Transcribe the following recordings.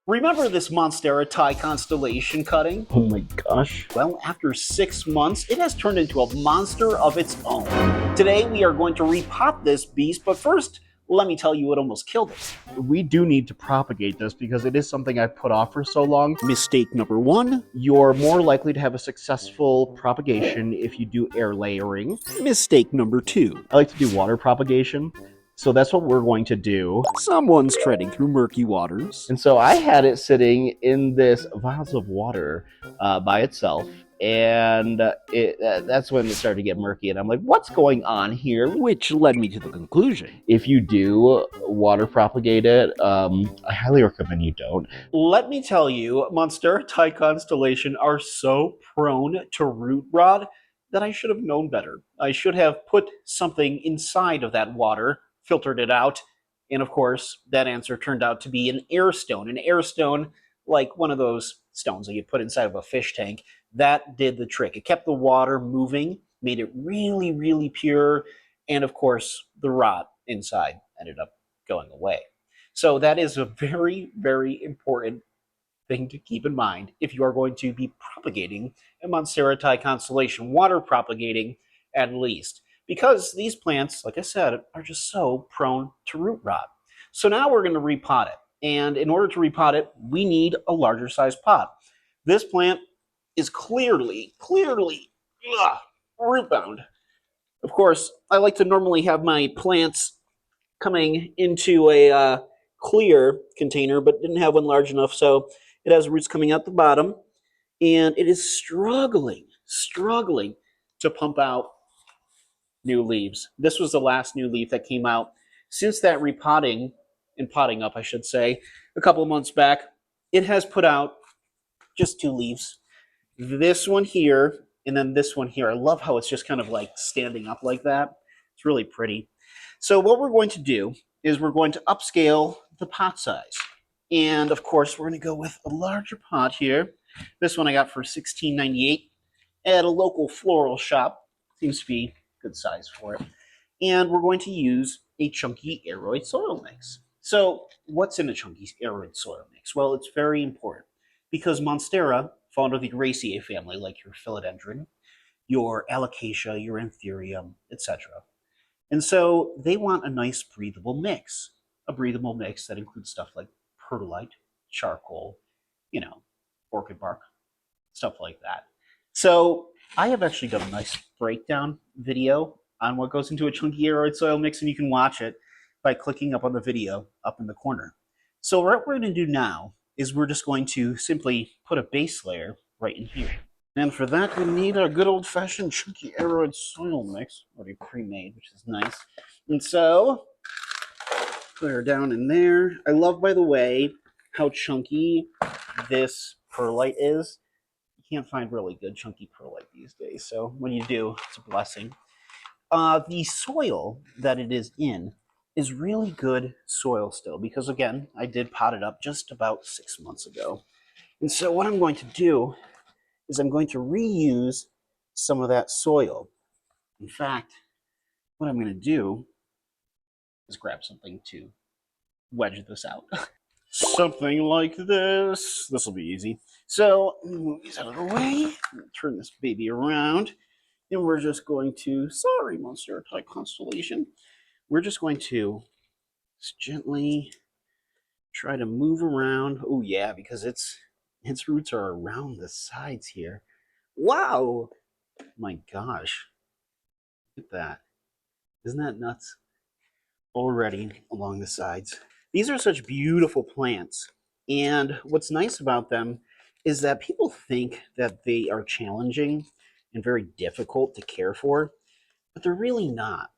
Remember this Monstera Thai Constellation cutting? Oh my gosh. Well, after 6 months, it has turned into a monster of its own. Today, we are going to repot this beast, but first, let me tell you what almost killed it. We do need to propagate this because it is something I've put off for so long. Mistake number one. You're more likely to have a successful propagation if you do air layering. Mistake number two. I like to do water propagation, so that's what we're going to do. Someone's treading through murky waters. And so I had it sitting in this vase of water by itself, and that's when it started to get murky, and I'm like, what's going on here? Which led me to the conclusion. If you do water propagate it, I highly recommend you don't. Let me tell you, Monstera Thai Constellation are so prone to root rot that I should have known better. I should have put something inside of that water, filtered it out, and of course, that answer turned out to be an air stone. An air stone, like one of those stones that you put inside of a fish tank, that did the trick. It kept the water moving, made it really, really pure, and of course, the rot inside ended up going away. So that is a very, very important thing to keep in mind if you are going to be propagating a Monstera Thai Constellation, water propagating at least, because these plants, like I said, are just so prone to root rot. So now we're going to repot it, and in order to repot it, we need a larger size pot. This plant is clearly root bound. Of course, I like to normally have my plants coming into a clear container, but didn't have one large enough, so it has roots coming out the bottom, and it is struggling to pump out new leaves. This was the last new leaf that came out since that repotting and potting up, I should say, a couple of months back. It has put out just 2 leaves. This one here, and then this one here. I love how it's just kind of like standing up like that. It's really pretty. So what we're going to do is we're going to upscale the pot size. And of course, we're going to go with a larger pot here. This one I got for $16.98 at a local floral shop. Seems to be a good size for it. And we're going to use a chunky Aroid soil mix. So what's in a chunky Aroid soil mix? Well, it's very important because Monstera fall under the Raceae family, like your philodendron, your alocasia, your anthurium, etc. And so they want a nice breathable mix, a breathable mix that includes stuff like perlite, charcoal, orchid bark, stuff like that. So I have actually done a nice breakdown video on what goes into a chunky Aroid soil mix, and you can watch it by clicking up on the video up in the corner. So what we're going to do now is we're just going to simply put a base layer right in here. And for that, we need our good old-fashioned chunky Aroid soil mix, already pre-made, which is nice. And so, put her down in there. I love, by the way, how chunky this perlite is. You can't find really good chunky perlite these days, so when you do, it's a blessing. The soil that it is in is really good soil still, because again, I did pot it up just about 6 months ago. And so what I'm going to do is I'm going to reuse some of that soil. In fact, what I'm going to do is grab something to wedge this out. Something like this. This will be easy. So, move these out of the way. Turn this baby around. And we're just going to, sorry, Monstera Thai Constellation. We're just going to just gently try to move around. Oh yeah, because its roots are around the sides here. Wow! My gosh. Look at that. Isn't that nuts? Already along the sides. These are such beautiful plants. And what's nice about them is that people think that they are challenging and very difficult to care for, but they're really not.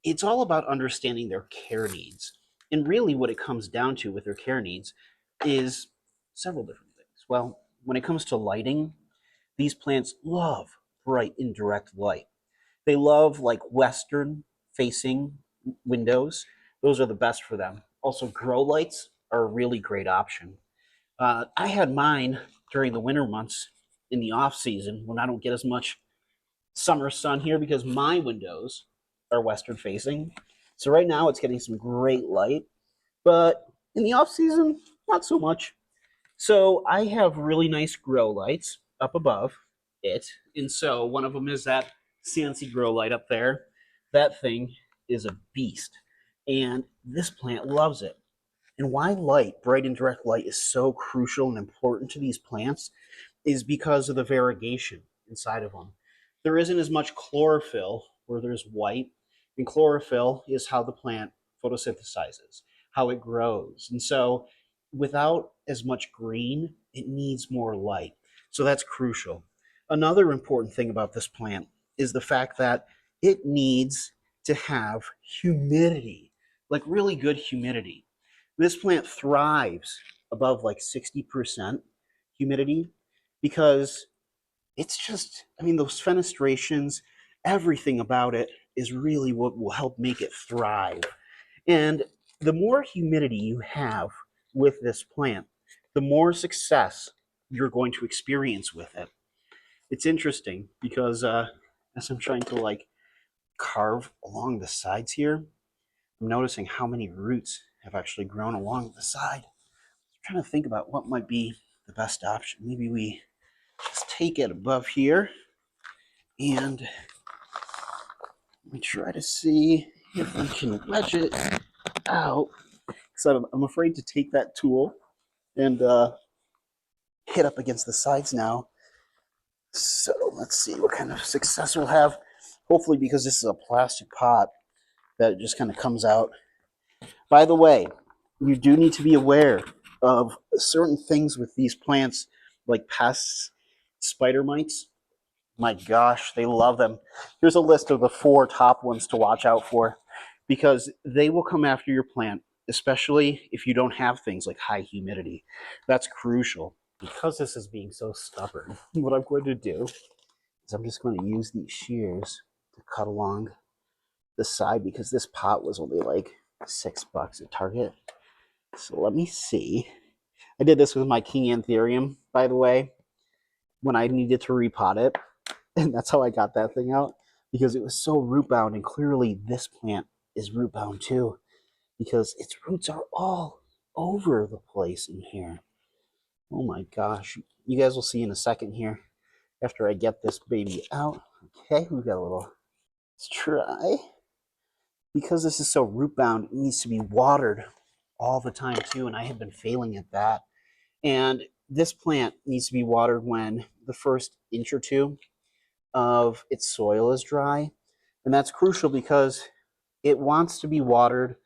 It's all about understanding their care needs. And really what it comes down to with their care needs is several different things. Well, when it comes to lighting, these plants love bright indirect light. They love like western facing windows. Those are the best for them. Also, grow lights are a really great option. I had mine during the winter months in the off season when I don't get as much summer sun here because my windows are western facing. So right now it's getting some great light, but in the off season, not so much. So I have really nice grow lights up above it. And so one of them is that CNC grow light up there. That thing is a beast. And this plant loves it. And why light, bright and direct light, is so crucial and important to these plants is because of the variegation inside of them. There isn't as much chlorophyll where there's white, and chlorophyll is how the plant photosynthesizes, how it grows. And so without as much green, it needs more light. So that's crucial. Another important thing about this plant is the fact that it needs to have humidity, like really good humidity. This plant thrives above like 60% humidity because it's just, I mean, those fenestrations, everything about it is really what will help make it thrive. And the more humidity you have with this plant, the more success you're going to experience with it. It's interesting because as I'm trying to like carve along the sides here, I'm noticing how many roots have actually grown along the side. I'm trying to think about what might be the best option. Maybe we just take it above here and we try to see if we can wedge it out. So I'm afraid to take that tool and hit up against the sides now. So let's see what kind of success we'll have. Hopefully, because this is a plastic pot, that it just kind of comes out. By the way, you do need to be aware of certain things with these plants, like pests, spider mites. My gosh, they love them. Here's a list of the 4 top ones to watch out for because they will come after your plant, especially if you don't have things like high humidity. That's crucial. Because this is being so stubborn, what I'm going to do is I'm just going to use these shears to cut along the side because this pot was only like $6 at Target. So let me see. I did this with my King Anthurium, by the way, when I needed to repot it. And that's how I got that thing out because it was so root bound. And clearly, this plant is root bound too because its roots are all over the place in here. Oh my gosh. You guys will see in a second here after I get this baby out. Okay, we got a little. Let's try. Because this is so root bound, it needs to be watered all the time too. And I have been failing at that. And this plant needs to be watered when the first inch or two of its soil is dry. And that's crucial because it wants to be watered.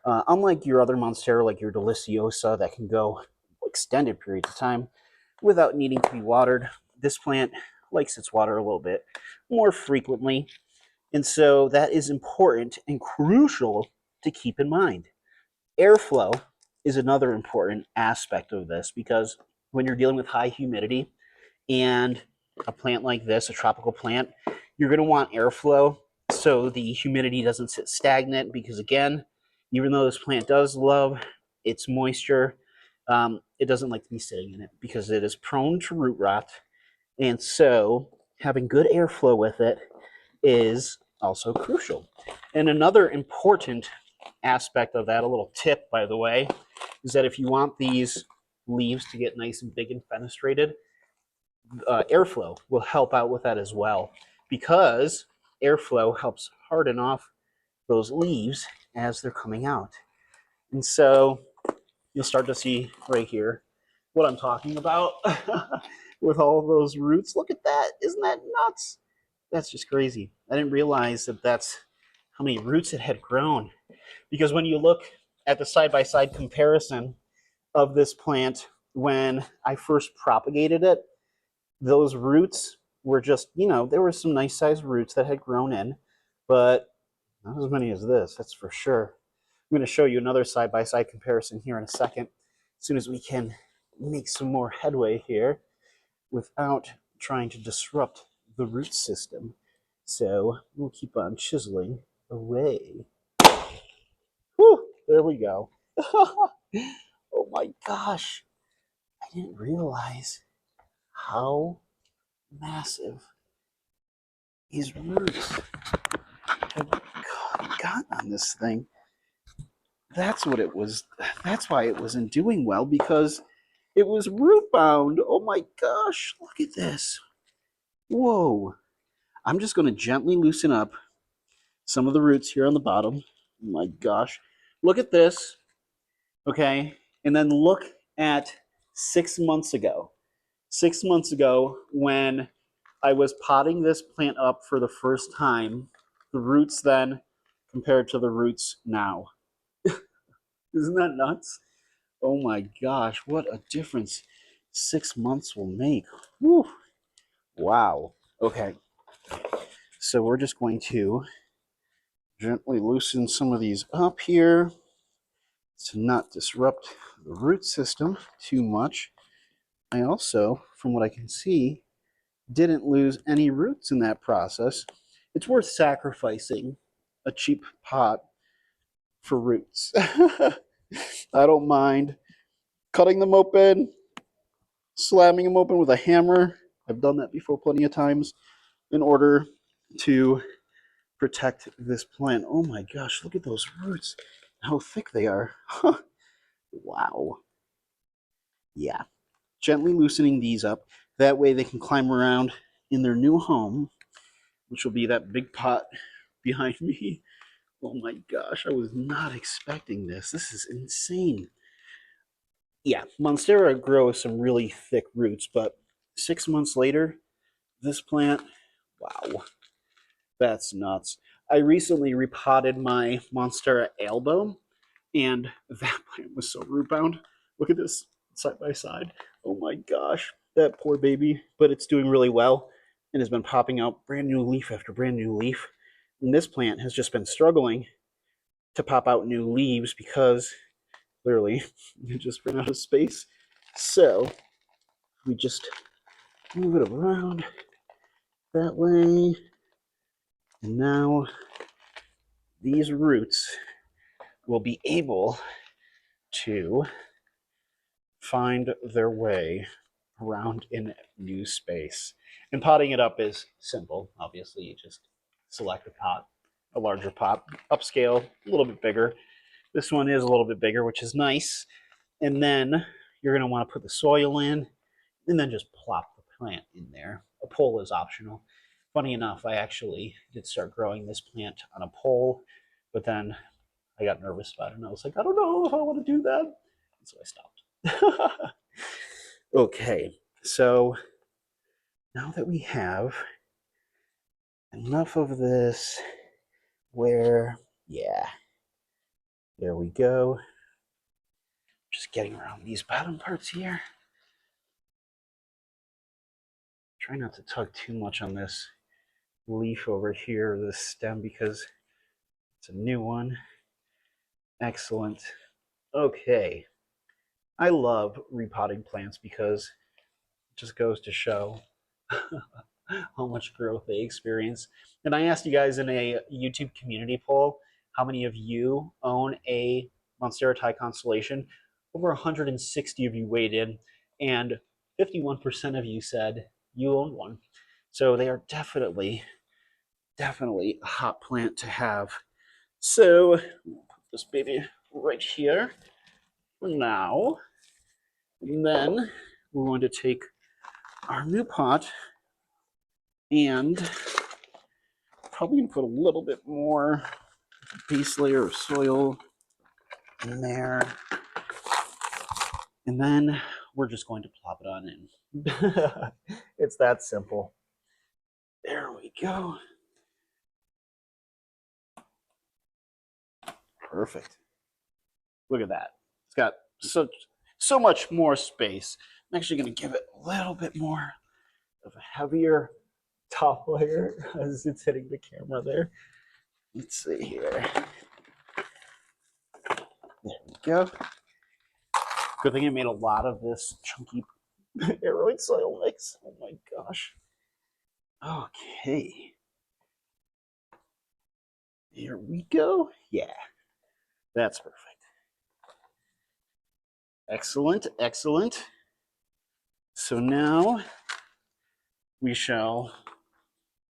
Unlike your other Monstera, like your Deliciosa, that can go extended periods of time without needing to be watered, this plant likes its water a little bit more frequently. And so that is important and crucial to keep in mind. Airflow is another important aspect of this because when you're dealing with high humidity, and a plant like this, a tropical plant, you're going to want airflow so the humidity doesn't sit stagnant because, again, even though this plant does love its moisture, it doesn't like to be sitting in it because it is prone to root rot. And so having good airflow with it is also crucial. And another important aspect of that, a little tip, by the way, is that if you want these leaves to get nice and big and fenestrated, airflow will help out with that as well because airflow helps harden off those leaves as they're coming out. And so you'll start to see right here what I'm talking about with all of those roots. Look at that. Isn't that nuts? That's just crazy. I didn't realize that that's how many roots it had grown. Because when you look at the side-by-side comparison of this plant when I first propagated it, those roots were just, there were some nice sized roots that had grown in, but not as many as this, that's for sure. I'm going to show you another side by side comparison here in a second, as soon as we can make some more headway here without trying to disrupt the root system. So we'll keep on chiseling away. Whew, there we go. Oh my gosh. I didn't realize how massive these roots have gotten on this thing. That's what it was. That's why it wasn't doing well because It was Rootbound. Oh my gosh, look at this. Whoa. I'm just going to gently loosen up some of the roots here on the bottom. Oh my gosh. Look at this. Okay. And then look at 6 months ago. 6 months ago, when I was potting this plant up for the first time, the roots then compared to the roots now. Isn't that nuts? Oh my gosh, what a difference 6 months will make. Woo. Wow. Okay. So we're just going to gently loosen some of these up here to not disrupt the root system too much. I also, from what I can see, didn't lose any roots in that process. It's worth sacrificing a cheap pot for roots. I don't mind cutting them open, slamming them open with a hammer. I've done that before plenty of times in order to protect this plant. Oh my gosh, look at those roots, how thick they are. Wow. Yeah. Gently loosening these up. That way they can climb around in their new home, which will be that big pot behind me. Oh my gosh, I was not expecting this. This is insane. Yeah, Monstera grows some really thick roots, but 6 months later, this plant, wow, that's nuts. I recently repotted my Monstera elbow, and that plant was so root bound. Look at this side by side. Oh my gosh, that poor baby, but it's doing really well and has been popping out brand new leaf after brand new leaf. And this plant has just been struggling to pop out new leaves because clearly it just ran out of space. So we just move it around that way. And now these roots will be able to find their way around in new space. And potting it up is simple. Obviously, you just select a pot, a larger pot, upscale, a little bit bigger. This one is a little bit bigger, which is nice. And then you're going to want to put the soil in and then just plop the plant in there. A pole is optional. Funny enough, I actually did start growing this plant on a pole, but then I got nervous about it and I was like, I don't know if I want to do that. And so I stopped. Okay, so now that we have enough of this, yeah, there we go. Just getting around these bottom parts here. Try not to tug too much on this leaf over here, this stem, because it's a new one. Excellent. Okay. I love repotting plants because it just goes to show how much growth they experience. And I asked you guys in a YouTube community poll how many of you own a Monstera Thai Constellation. Over 160 of you weighed in, and 51% of you said you own one. So they are definitely a hot plant to have. So put this baby right here for now. And then we're going to take our new pot and probably gonna put a little bit more base layer of soil in there. And then we're just going to plop it on in. It's that simple. There we go. Perfect. Look at that. It's got so much more space. I'm actually going to give it a little bit more of a heavier top layer as it's hitting the camera there. Let's see here. There we go. Good thing I made a lot of this chunky Aroid soil mix. Oh my gosh. Okay. Here we go. Yeah, that's perfect. Excellent, excellent. So now we shall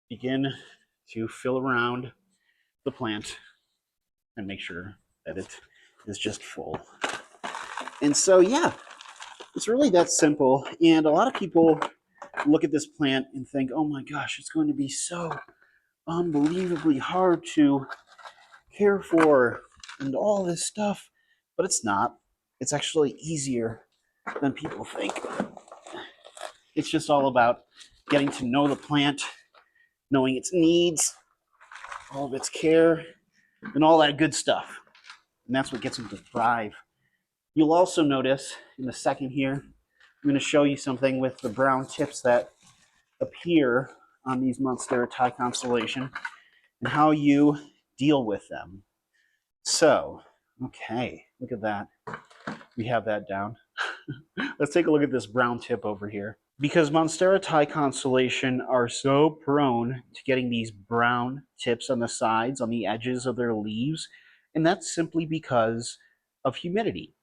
begin to fill around the plant and make sure that it is just full. And so, yeah, It's really that simple. And a lot of people look at this plant and think, oh my gosh, it's going to be so unbelievably hard to care for and all this stuff. But it's not. It's actually easier than people think. It's just all about getting to know the plant, knowing its needs, all of its care, and all that good stuff. And that's what gets them to thrive. You'll also notice in a second here, I'm going to show you something with the brown tips that appear on these Monstera Thai Constellation and how you deal with them. So, okay, look at that. We have that down. Let's take a look at this brown tip over here. Because Monstera Thai Constellation are so prone to getting these brown tips on the sides, on the edges of their leaves, and that's simply because of humidity.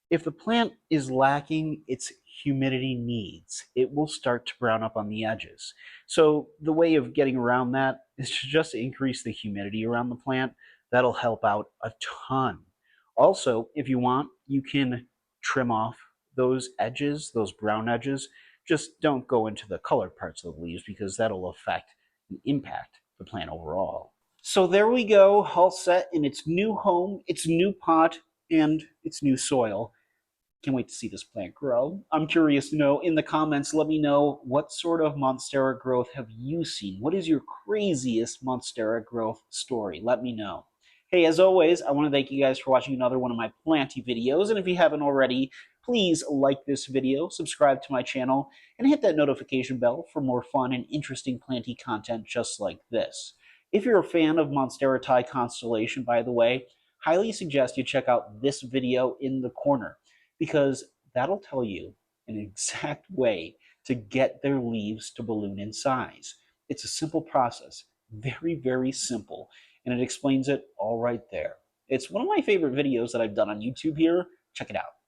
If the plant is lacking its humidity needs, it will start to brown up on the edges. So the way of getting around that is to just increase the humidity around the plant. That'll help out a ton. Also, if you want, you can trim off those edges, those brown edges. Just don't go into the colored parts of the leaves because that'll affect and impact the plant overall. So there we go, all set in its new home, its new pot, and its new soil. Can't wait to see this plant grow. I'm curious to know in the comments, let me know what sort of Monstera growth have you seen? What is your craziest Monstera growth story? Let me know. Hey, as always, I want to thank you guys for watching another one of my planty videos. And if you haven't already, please like this video, subscribe to my channel, and hit that notification bell for more fun and interesting planty content just like this. If you're a fan of Monstera Thai Constellation, by the way, highly suggest you check out this video in the corner, because that'll tell you an exact way to get their leaves to balloon in size. It's a simple process, very, very simple, and it explains it all right there. It's one of my favorite videos that I've done on YouTube here. Check it out.